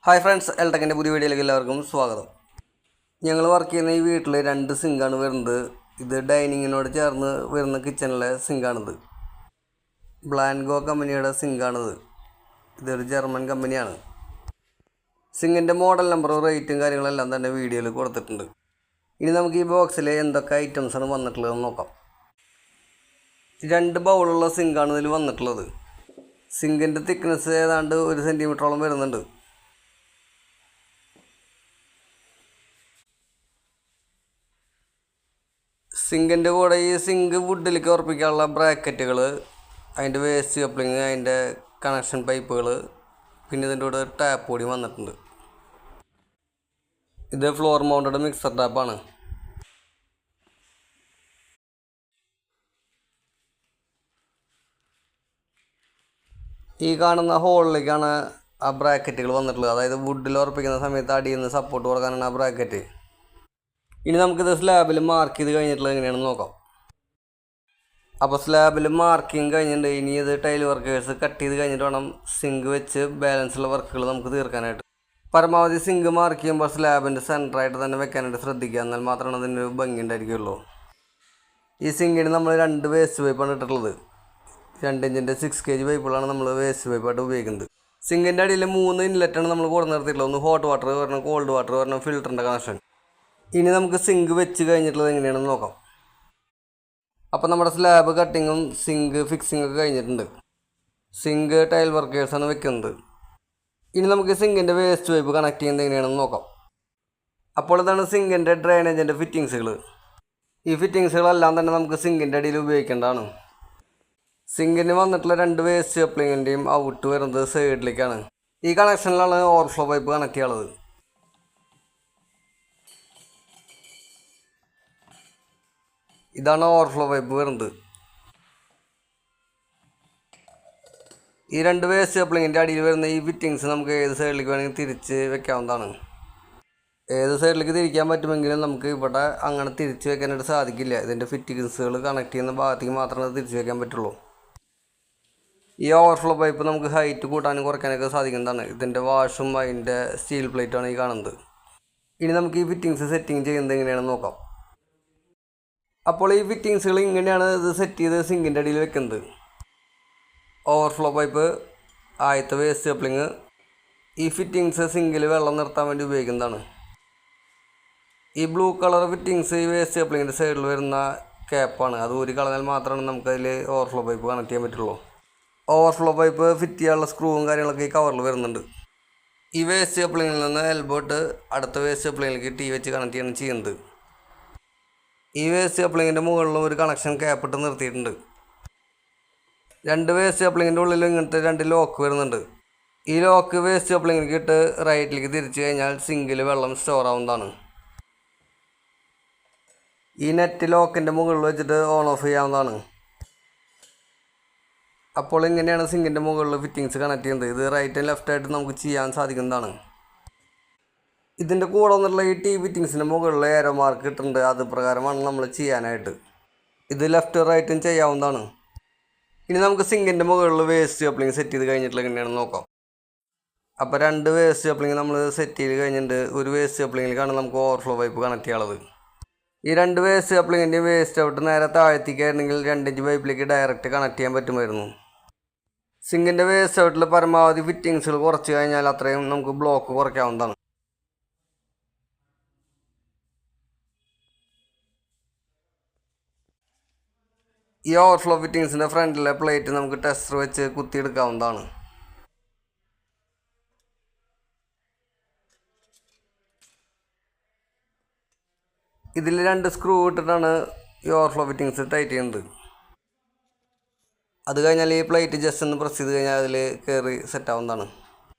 Hi friends, എൽടെക്കിൻ്റെ പുതിയ വീഡിയോയിലേക്ക് എല്ലാവർക്കും സ്വാഗതം. ഞങ്ങൾ വർക്ക് ചെയ്യുന്ന ഈ വീട്ടിൽ 2 സിങ്കാണ് വരുന്നത്. ഇത് ഡൈനിങ്ങിനോട് ചേർന്ന് വരുന്ന കിച്ചണിലെ സിങ്കാണിത്. ബ്ലാൻഗോ കമ്പനിയുടെ സിങ്കാണിത്. ഇതൊരു ജർമ്മൻ കമ്പനിയാണ്. സിങ്കിൻ്റെ മോഡൽ നമ്പറും റേറ്റും കാര്യങ്ങളെല്ലാം തന്നെ വീഡിയോയിൽ കൊടുത്തിട്ടുണ്ട്. ഇനി നമുക്ക് ഈ ബോക്സിൽ എന്തൊക്കെ ഐറ്റംസാണ് വന്നിട്ടുള്ളതെന്ന് നോക്കാം. 2 ബൗളുള്ള സിങ്കാണ് ഇതിൽ വന്നിട്ടുള്ളത്. സിങ്കിൻ്റെ തിക്നെസ് ഏതാണ്ട് 1 സെൻറ്റിമീറ്ററോളം വരുന്നുണ്ട്. സിങ്കിൻ്റെ കൂടെ ഈ സിങ്ക് വുഡിലേക്ക് ഉറപ്പിക്കാനുള്ള ബ്രാക്കറ്റുകൾ, അതിൻ്റെ വേസ്റ്റ് കപ്ലിങ്, അതിൻ്റെ കണക്ഷൻ പൈപ്പുകൾ, പിന്നെ ഇതിൻ്റെ കൂടെ ടാപ്പ് കൂടി വന്നിട്ടുണ്ട്. ഇത് ഫ്ലോർ മൗണ്ടഡ് മിക്സർ ടാപ്പാണ്. ഈ കാണുന്ന ഹോളിലേക്കാണ് ആ ബ്രാക്കറ്റുകൾ വന്നിട്ടുള്ളത്. അതായത് വുഡിൽ ഉറപ്പിക്കുന്ന സമയത്ത് അടിയിൽ നിന്ന് സപ്പോർട്ട് കൊടുക്കാനാണ് ആ ബ്രാക്കറ്റ്. ഇനി നമുക്കിത് സ്ലാബിൽ മാർക്ക് ചെയ്ത് കഴിഞ്ഞിട്ടുള്ളത് എങ്ങനെയാണെന്ന് നോക്കാം. അപ്പോൾ സ്ലാബിൽ മാർക്കിങ് കഴിഞ്ഞിട്ടുണ്ട്. ഇനി ഇത് ടൈൽ വർക്കേഴ്സ് കട്ട് ചെയ്ത് കഴിഞ്ഞിട്ട് വേണം സിങ്ക് വെച്ച് ബാലൻസുള്ള വർക്കുകൾ നമുക്ക് തീർക്കാനായിട്ട്. പരമാവധി സിങ്ക് മാർക്ക് ചെയ്യുമ്പോൾ സ്ലാബിൻ്റെ സെൻറ്ററായിട്ട് തന്നെ വെക്കാനായിട്ട് ശ്രദ്ധിക്കുക. എന്നാൽ മാത്രമാണ് അതിൻ്റെ ഒരു ഭംഗി ഉണ്ടായിരിക്കുള്ളൂ. ഈ സിങ്കിന് നമ്മൾ 2 വേസ്റ്റ് പൈപ്പാണ് ഇട്ടിട്ടുള്ളത്. 2 ഇഞ്ചിൻ്റെ 6 kg പൈപ്പുകളാണ് നമ്മൾ വേസ്റ്റ് പൈപ്പായിട്ട് ഉപയോഗിക്കുന്നത്. സിങ്കിൻ്റെ അടിയിൽ 3 ഇൻലെറ്റാണ് നമ്മൾ കൊടുത്ത് നിർത്തിയിട്ടുള്ളത്. ഒന്ന് ഹോട്ട് വാട്ടർ, ഒരെണ്ണം കോൾഡ് വാട്ടർ, ഒരെണ്ണം ഫിൽറ്ററിൻ്റെ കണക്ഷൻ. ഇനി നമുക്ക് സിങ്ക് വെച്ച് കഴിഞ്ഞിട്ടുള്ളത് എങ്ങനെയാണെന്ന് നോക്കാം. അപ്പോൾ നമ്മുടെ സ്ലാബ് കട്ടിങ്ങും സിങ്ക് ഫിക്സിംഗ് ഒക്കെ കഴിഞ്ഞിട്ടുണ്ട്. സിങ്ക് ടൈൽ വർക്കേഴ്സാണ് വെക്കുന്നത്. ഇനി നമുക്ക് സിങ്കിൻ്റെ വേസ്റ്റ് പൈപ്പ് കണക്ട് ചെയ്യുന്നത് എങ്ങനെയാണെന്ന് നോക്കാം. അപ്പോൾ ഇതാണ് സിങ്കിൻ്റെ ഡ്രെയിനേജിൻ്റെ ഫിറ്റിങ്സുകൾ. ഈ ഫിറ്റിങ്സുകളെല്ലാം തന്നെ നമുക്ക് സിങ്കിൻ്റെ അടിയിൽ ഉപയോഗിക്കേണ്ടതാണ്. സിങ്കിന് വന്നിട്ടുള്ള 2 വേസ്റ്റ് കപ്ലിങ്ങിൻ്റെയും ഔട്ട് വരുന്നത് സൈഡിലേക്കാണ്. ഈ കണക്ഷനിലാണ് ഓവർഫ്ലോ പൈപ്പ് കണക്ട് ചെയ്യാനുള്ളത്. ഇതാണ് ഓവർഫ്ലോ പൈപ്പ് വരുന്നത്. ഈ 2 വേസ്റ്റ് കപ്ലിങ്ങിൻ്റെ അടിയിൽ വരുന്ന ഈ ഫിറ്റിങ്സ് നമുക്ക് ഏത് സൈഡിലേക്ക് വേണമെങ്കിൽ തിരിച്ച് വെക്കാവുന്നതാണ്. ഏത് സൈഡിലേക്ക് തിരിക്കാൻ പറ്റുമെങ്കിലും നമുക്ക് ഇവിടെ അങ്ങനെ തിരിച്ച് വെക്കാനായിട്ട് സാധിക്കില്ല. ഇതിൻ്റെ ഫിറ്റിങ്സുകൾ കണക്ട് ചെയ്യുന്ന ഭാഗത്തേക്ക് മാത്രമേ തിരിച്ച് വെക്കാൻ പറ്റുള്ളൂ. ഈ ഓവർഫ്ലോ പൈപ്പ് നമുക്ക് ഹൈറ്റ് കൂട്ടാനും കുറയ്ക്കാനൊക്കെ സാധിക്കുന്നതാണ്. ഇതിൻ്റെ വാഷും അതിൻ്റെ സ്റ്റീൽ പ്ലേറ്റാണ് ഈ കാണുന്നത്. ഇനി നമുക്ക് ഈ ഫിറ്റിങ്സ് സെറ്റിങ് ചെയ്യുന്നത് എങ്ങനെയാണെന്ന് നോക്കാം. അപ്പോൾ ഈ ഫിറ്റിങ്സുകൾ ഇങ്ങനെയാണ് ഇത് സെറ്റ് ചെയ്ത് സിങ്കിൻ്റെ അടിയിൽ വെക്കുന്നത്. ഓവർഫ്ലോ പൈപ്പ്, ആദ്യത്തെ വേസ്റ്റ് കപ്ലിങ്. ഈ ഫിറ്റിങ്സ് സിങ്കിൽ വെള്ളം നിർത്താൻ വേണ്ടി ഉപയോഗിക്കുന്നതാണ്. ഈ ബ്ലൂ കളർ ഫിറ്റിങ്സ് ഈ വേസ്റ്റ് കപ്ലിങ്ങിൻ്റെ സൈഡിൽ വരുന്ന ക്യാപ്പാണ്. അത് ഊരി കളഞ്ഞാൽ മാത്രമാണ് നമുക്കതിൽ ഓവർഫ്ലോ പൈപ്പ് കണക്ട് ചെയ്യാൻ പറ്റുള്ളൂ. ഓവർഫ്ലോ പൈപ്പ് ഫിറ്റ് ചെയ്യാനുള്ള സ്ക്രൂവും കാര്യങ്ങളൊക്കെ ഈ കവറിൽ വരുന്നുണ്ട്. ഈ വേസ്റ്റ് കപ്ലിങ്ങിൽ നിന്ന് എൽബോട്ട് അടുത്ത വേസ്റ്റ് കപ്ലിങ്ങിലേക്ക് ടീ വെച്ച് കണക്ട് ചെയ്യാണ് ചെയ്യുന്നത്. ഈ വേസ്റ്റ് കപ്ലിങ്ങിൻ്റെ മുകളിലും ഒരു കണക്ഷൻ ക്യാപ്പ് ഇട്ട് നിർത്തിയിട്ടുണ്ട്. 2 വേസ്റ്റ് കപ്ലിങ്ങിൻ്റെ ഉള്ളിൽ ഇങ്ങനത്തെ 2 ലോക്ക് വരുന്നുണ്ട്. ഈ ലോക്ക് വേസ്റ്റ് കപ്ലിങ്ങിലേക്ക് ഇട്ട് റൈറ്റിലേക്ക് തിരിച്ചു കഴിഞ്ഞാൽ സിങ്കിൽ വെള്ളം സ്റ്റോർ ആവുന്നതാണ്. ഈ നെറ്റ് ലോക്കിൻ്റെ മുകളിൽ വെച്ചിട്ട് ഓൺ ഓഫ് ചെയ്യാവുന്നതാണ്. അപ്പോൾ ഇങ്ങനെയാണ് സിങ്കിൻ്റെ മുകളിൽ ഫിറ്റിങ്സ് കണക്ട് ചെയ്യുന്നത്. ഇത് റൈറ്റ് ആൻഡ് ലെഫ്റ്റ് ആയിട്ട് നമുക്ക് ചെയ്യാൻ സാധിക്കുന്നതാണ്. ഇതിൻ്റെ കൂടെ വന്നിട്ടുള്ള ഈ ടീ ഫിറ്റിങ്സിൻ്റെ മുകളിൽ ഏരോ മാർക്ക് ഇട്ടിട്ടുണ്ട്. അത് പ്രകാരമാണ് നമ്മൾ ചെയ്യാനായിട്ട്. ഇത് ലെഫ്റ്റ് റൈറ്റും ചെയ്യാവുന്നതാണ്. ഇനി നമുക്ക് സിങ്കിൻ്റെ മുകളിൽ വേസ്റ്റ് കപ്ലിങ് സെറ്റ് ചെയ്ത് കഴിഞ്ഞിട്ടുള്ള എങ്ങനെയാണെന്ന് നോക്കാം. അപ്പോൾ 2 വേസ്റ്റ് കപ്ലിങ് നമ്മൾ സെറ്റ് ചെയ്ത് കഴിഞ്ഞിട്ട് ഒരു വേസ്റ്റ് കപ്ലിങ്ങിലേക്കാണ് നമുക്ക് ഓവർഫ്ലോ പൈപ്പ് കണക്ട് ചെയ്യാനുള്ളത്. ഈ 2 വേസ്റ്റ് കപ്ലിങ്ങിൻ്റെ വേസ്റ്റ് ഔട്ട് നേരെ താഴത്തേക്കായിരുന്നെങ്കിൽ 2 ഇഞ്ച് പൈപ്പിലേക്ക് ഡയറക്റ്റ് കണക്ട് ചെയ്യാൻ പറ്റുമായിരുന്നു. സിങ്കിൻ്റെ വേസ്റ്റ് ഔട്ടിൽ പരമാവധി ഫിറ്റിങ്സുകൾ കുറച്ച് കഴിഞ്ഞാൽ അത്രയും നമുക്ക് ബ്ലോക്ക് കുറയ്ക്കാവുന്നതാണ്. ഈ ഓവർഫ്ലോ ഫിറ്റിങ്സിൻ്റെ ഫ്രണ്ടിലെ പ്ലേറ്റ് നമുക്ക് ടെസ്റ്റർ വെച്ച് കുത്തിയെടുക്കാവുന്നതാണ്. ഇതിൽ 2 സ്ക്രൂ ഇട്ടിട്ടാണ് ഈ ഓവർഫ്ലോ ഫിറ്റിങ്സ് ടൈറ്റ് ചെയ്യുന്നത്. അത് കഴിഞ്ഞാൽ ഈ പ്ലേറ്റ് ജസ്റ്റ് ഒന്ന് പ്രസ് ചെയ്ത് കഴിഞ്ഞാൽ അതിൽ കയറി സെറ്റാവുന്നതാണ്.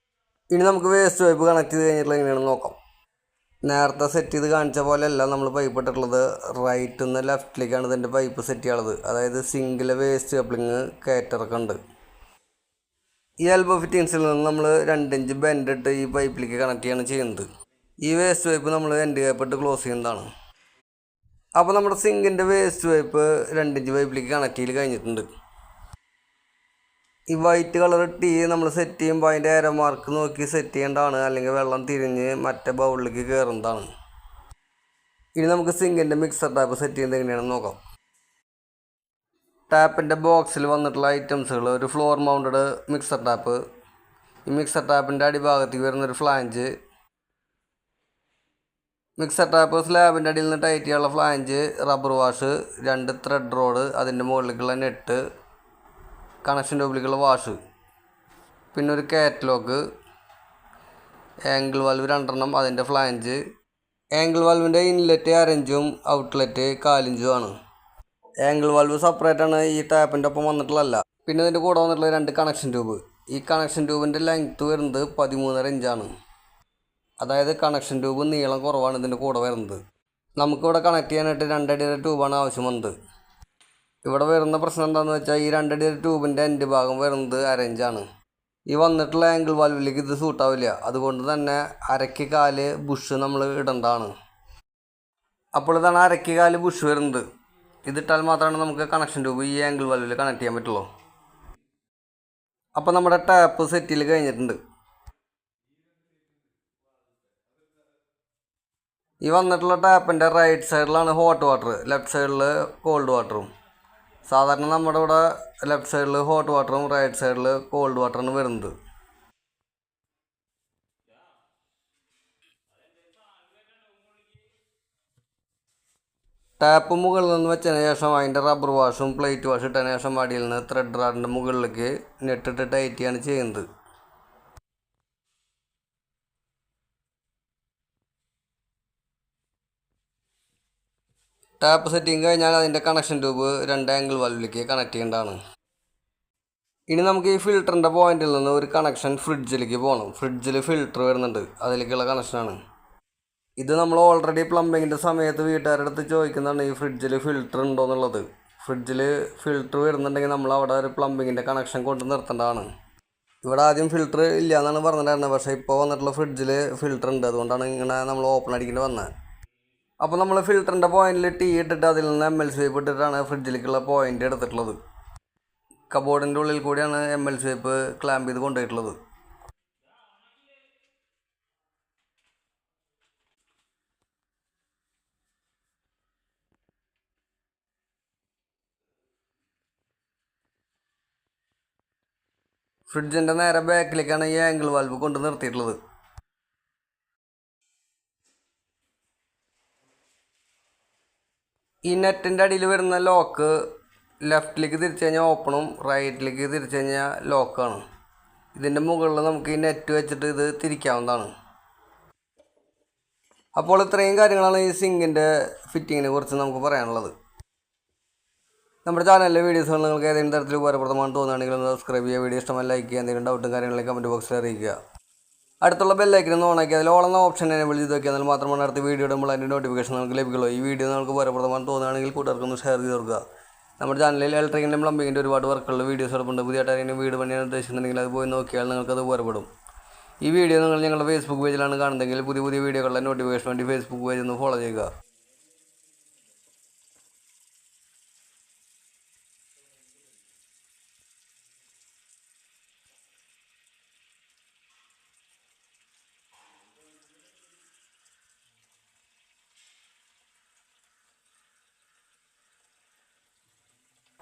ഇനി നമുക്ക് വേസ്റ്റ് പൈപ്പ് കണക്ട് ചെയ്ത് കഴിഞ്ഞിട്ടുള്ള എങ്ങനെയാണെന്ന് നോക്കാം. നേരത്തെ സെറ്റ് ചെയ്ത് കാണിച്ച പോലെയല്ല നമ്മൾ പൈപ്പ് ഇട്ടിട്ടുള്ളത്. റൈറ്റിൽ നിന്ന് ലെഫ്റ്റിലേക്കാണ് ഇതിൻ്റെ പൈപ്പ് സെറ്റ് ചെയ്യാനുള്ളത്. അതായത് സിങ്കിലെ വേസ്റ്റ് കപ്ലിങ് കയറ്റിറക്കം ഉണ്ട്. ഈ എൽബോ ഫിറ്റിങ്സിൽ നിന്ന് നമ്മൾ 2 ഇഞ്ച് ബെൻഡ് ഇട്ട് ഈ പൈപ്പിലേക്ക് കണക്ട് ചെയ്യാണ് ചെയ്യുന്നത്. ഈ വേസ്റ്റ് പൈപ്പ് നമ്മൾ എൻഡ് ക്യാപ്പ് ഇട്ട് ക്ലോസ് ചെയ്യുന്നതാണ്. അപ്പോൾ നമ്മുടെ സിങ്കിൻ്റെ വേസ്റ്റ് പൈപ്പ് 2 ഇഞ്ച് പൈപ്പിലേക്ക് കണക്ട് ചെയ്ത് കഴിഞ്ഞിട്ടുണ്ട്. ഈ വൈറ്റ് കളർ ടീ നമ്മൾ സെറ്റ് ചെയ്യുമ്പോൾ അതിൻ്റെ ഏരോ മാർക്ക് നോക്കി സെറ്റ് ചെയ്യേണ്ടതാണ്, അല്ലെങ്കിൽ വെള്ളം തിരിഞ്ഞ് മറ്റേ ബൗളിലേക്ക് കയറുന്നതാണ്. ഇനി നമുക്ക് സിങ്കിൻ്റെ മിക്സർ ടാപ്പ് സെറ്റ് ചെയ്യുന്നത് എങ്ങനെയാണെന്ന് നോക്കാം. ടാപ്പിൻ്റെ ബോക്സിൽ വന്നിട്ടുള്ള ഐറ്റംസുകൾ: ഒരു ഫ്ലോർ മൗണ്ടഡ് മിക്സർ ടാപ്പ്, ഈ മിക്സർ ടാപ്പിൻ്റെ അടിഭാഗത്തേക്ക് വരുന്നൊരു ഫ്ലാഞ്ച്, മിക്സർ ടാപ്പ് സ്ലാബിൻ്റെ അടിയിൽ നിന്ന് ടൈറ്റ് ചെയ്യാനുള്ള flange, rubber wash, 2 thread road, അതിൻ്റെ മുകളിലേക്കുള്ള നെറ്റ്, കണക്ഷൻ ട്യൂബിലേക്കുള്ള വാഷ്, പിന്നെ ഒരു കാറ്റലോഗ്, ആംഗിൾ വാൽവ് 2 അതിൻ്റെ ഫ്ലാഞ്ച്. ആംഗിൾ വാൽവിൻ്റെ ഇൻലെറ്റ് 1/2 ഇഞ്ചും ഔട്ട്ലെറ്റ് 1/4 ഇഞ്ചും ആണ്. ആംഗിൾ വാൽവ് സെപ്പറേറ്റ് ആണ്, ഈ ടാപ്പിൻ്റെ ഒപ്പം വന്നിട്ടുള്ളതല്ല. പിന്നെ ഇതിൻ്റെ കൂടെ വന്നിട്ടുള്ള 2 കണക്ഷൻ ട്യൂബ്. ഈ കണക്ഷൻ ട്യൂബിൻ്റെ ലെങ്ത്ത് വരുന്നത് 13.5 ഇഞ്ചാണ്. അതായത് കണക്ഷൻ ട്യൂബ് നീളം കുറവാണ് ഇതിൻ്റെ കൂടെ വരുന്നത്. നമുക്കിവിടെ കണക്ട് ചെയ്യാനായിട്ട് 2 അടിയുടെ ട്യൂബാണ് ആവശ്യം വന്നത്. ഇവിടെ വരുന്ന പ്രശ്നം എന്താണെന്ന് വെച്ചാൽ, ഈ 2 അടിയുടെ ട്യൂബിൻ്റെ എൻഡ് ഭാഗം വരുന്നത് 1/2 ഇഞ്ചാണ്. ഈ വന്നിട്ടുള്ള ആംഗിൾ വാൽവിലേക്ക് ഇത് സൂട്ടാവില്ല. അതുകൊണ്ട് തന്നെ 1/2 കാല് ബുഷ് നമ്മൾ ഇടേണ്ടതാണ്. അപ്പോൾ ഇതാണ് 1/2 കാല് ബുഷ് വരുന്നത്. ഇതിട്ടാൽ മാത്രമാണ് നമുക്ക് കണക്ഷൻ ട്യൂബ് ഈ ആംഗിൾ വാൽവിൽ കണക്ട് ചെയ്യാൻ പറ്റുള്ളൂ. അപ്പോൾ നമ്മുടെ ടാപ്പ് സെറ്റിൽ കഴിഞ്ഞിട്ടുണ്ട്. ഈ വന്നിട്ടുള്ള ടാപ്പിൻ്റെ റൈറ്റ് സൈഡിലാണ് ഹോട്ട് വാട്ടർ, ലെഫ്റ്റ് സൈഡിൽ കോൾഡ് വാട്ടറും. സാധാരണ നമ്മുടെ ഇവിടെ ലെഫ്റ്റ് സൈഡിൽ ഹോട്ട് വാട്ടറും റൈറ്റ് സൈഡിൽ കോൾഡ് വാട്ടറാണ് വരുന്നത്. ടാപ്പ് മുകളിൽ നിന്ന് വെച്ചതിന് ശേഷം അതിൻ്റെ റബ്ബർ വാഷും പ്ലേറ്റ് വാഷും ഇട്ടതിന് ശേഷം അടിയിൽ നിന്ന് ത്രെഡ് റാഡിൻ്റെ മുകളിലേക്ക് നെട്ടിട്ട് ടൈറ്റ് ചെയ്യാണ് ചെയ്യുന്നത്. ടാപ്പ് സെറ്റിങ് കഴിഞ്ഞാൽ അതിൻ്റെ കണക്ഷൻ ട്യൂബ് 2 ആംഗിൾ വാൽവിലേക്ക് കണക്ട് ചെയ്യേണ്ടതാണ്. ഇനി നമുക്ക് ഈ ഫിൽറ്ററിൻ്റെ പോയിന്റിൽ നിന്ന് ഒരു കണക്ഷൻ ഫ്രിഡ്ജിലേക്ക് പോകണം. ഫ്രിഡ്ജിൽ ഫിൽറ്റർ വരുന്നുണ്ട്, അതിലേക്കുള്ള കണക്ഷനാണ് ഇത്. നമ്മൾ ഓൾറെഡി പ്ലംബിങ്ങിൻ്റെ സമയത്ത് വീട്ടുകാരുടെ അടുത്ത് ചോദിക്കുന്നതാണ് ഈ ഫ്രിഡ്ജിൽ ഫിൽറ്റർ ഉണ്ടോ എന്നുള്ളത്. ഫ്രിഡ്ജിൽ ഫിൽറ്റർ വരുന്നുണ്ടെങ്കിൽ നമ്മൾ അവിടെ ഒരു പ്ലംബിങ്ങിൻ്റെ കണക്ഷൻ കൊണ്ട് നിർത്തേണ്ടതാണ്. ഇവിടെ ആദ്യം ഫിൽറ്റർ ഇല്ല എന്നാണ് പറഞ്ഞിട്ടുണ്ടായിരുന്നത്, പക്ഷേ ഇപ്പോൾ വന്നിട്ടുള്ള ഫ്രിഡ്ജിൽ ഫിൽറ്റർ ഉണ്ട്. അതുകൊണ്ടാണ് ഇങ്ങനെ നമ്മൾ ഓപ്പൺ അടിക്കേണ്ടി വന്നത്. അപ്പോൾ നമ്മൾ ഫിൽറ്ററിൻ്റെ പോയിന്റിൽ ടീ ഇട്ടിട്ട് അതിൽ നിന്ന് ML സ്വൈപ്പ് ഇട്ടിട്ടാണ് ഫ്രിഡ്ജിലേക്കുള്ള പോയിന്റ് എടുത്തിട്ടുള്ളത്. കബോർഡിൻ്റെ ഉള്ളിൽ കൂടിയാണ് ML സ്വൈപ്പ് ക്ലാമ്പ് ചെയ്ത് കൊണ്ടുപോയിട്ടുള്ളത്. ഫ്രിഡ്ജിൻ്റെ നേരെ ബാക്കിലേക്കാണ് ഈ ആംഗിൾ വാൽവ് കൊണ്ട് നിർത്തിയിട്ടുള്ളത്. ഈ നെറ്റിൻ്റെ അടിയിൽ വരുന്ന ലോക്ക് ലെഫ്റ്റിലേക്ക് തിരിച്ചു കഴിഞ്ഞാൽ ഓപ്പണും റൈറ്റിലേക്ക് തിരിച്ചു കഴിഞ്ഞാൽ ലോക്കാണ്. ഇതിൻ്റെ മുകളിൽ നമുക്ക് ഈ നെറ്റ് വെച്ചിട്ട് ഇത് തിരിക്കാവുന്നതാണ്. അപ്പോൾ ഇത്രയും കാര്യങ്ങളാണ് ഈ സിങ്കിൻ്റെ ഫിറ്റിങ്ങിനെ കുറിച്ച് നമുക്ക് പറയാനുള്ളത്. നമ്മുടെ ചാനലിലെ വീഡിയോസുകൾ നിങ്ങൾക്ക് ഏതെങ്കിലും തരത്തിൽ ഉപകാരപ്രദമാണെന്ന് തോന്നുകയാണെങ്കിൽ ഒന്ന് സബ്സ്ക്രൈബ് ചെയ്യുക. വീഡിയോ ഇഷ്ടമല്ല ലൈക്ക് ചെയ്യുക. എന്തെങ്കിലും ഡൗട്ടും കാര്യങ്ങളൊക്കെ കമൻറ്റ് ബോക്സിൽ അറിയിക്കുക. അടുത്തുള്ള ബെല്ലൈക്കൻ ഓണാക്കി അതിൽ ഓൾ എന്ന ഓപ്ഷൻ എനേബിൾ ചെയ്ത് വയ്ക്കുക. എന്നാൽ മാത്രമാണ് അടുത്ത വീഡിയോ ഇടുമ്പോൾ അതിൻ്റെ നോട്ടിഫിക്കേഷൻ നമുക്ക് ലഭിക്കുള്ളൂ. ഈ വീഡിയോ നിങ്ങൾക്ക് ഉപകാരപ്രദമാണെന്ന് തോന്നുകയാണെങ്കിൽ കൂട്ടുകാർക്കൊന്ന് ഷെയർ ചെയ്ത് കൊടുക്കുക. നമ്മുടെ ചാനലിൽ ഇലക്ട്രിക്കിൻ്റെ പ്ലംബിങ്ങിൻ്റെ ഒരുപാട് വർക്കുള്ള വീഡിയോസ് എടുപ്പുണ്ട്. പുതിയതായിട്ട് ആരെങ്കിലും വീട് പണിയാൻ ഉദ്ദേശിക്കുന്നുണ്ടെങ്കിൽ അത് പോയി നോക്കിയാൽ നിങ്ങൾക്കത് ഉപകാരപ്പെടും. ഈ വീഡിയോ നിങ്ങൾ ഞങ്ങളുടെ ഫേസ്ബുക്ക് പേജിലാണ് കാണുന്നതെങ്കിൽ പുതിയ പുതിയ വീഡിയോകളുടെ നോട്ടിഫിക്കേഷൻ വേണ്ടി ഫേസ്ബുക്ക് പേജ് ഒന്ന് ഫോളോ ചെയ്യുക.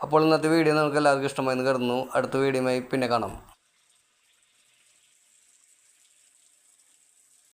അപ്പോൾ ഇന്നത്തെ വീഡിയോ നിങ്ങൾക്ക് എല്ലാവർക്കും ഇഷ്ടമായെന്ന് കരുതുന്നു. അടുത്ത വീഡിയോയുമായി പിന്നെ കാണാം.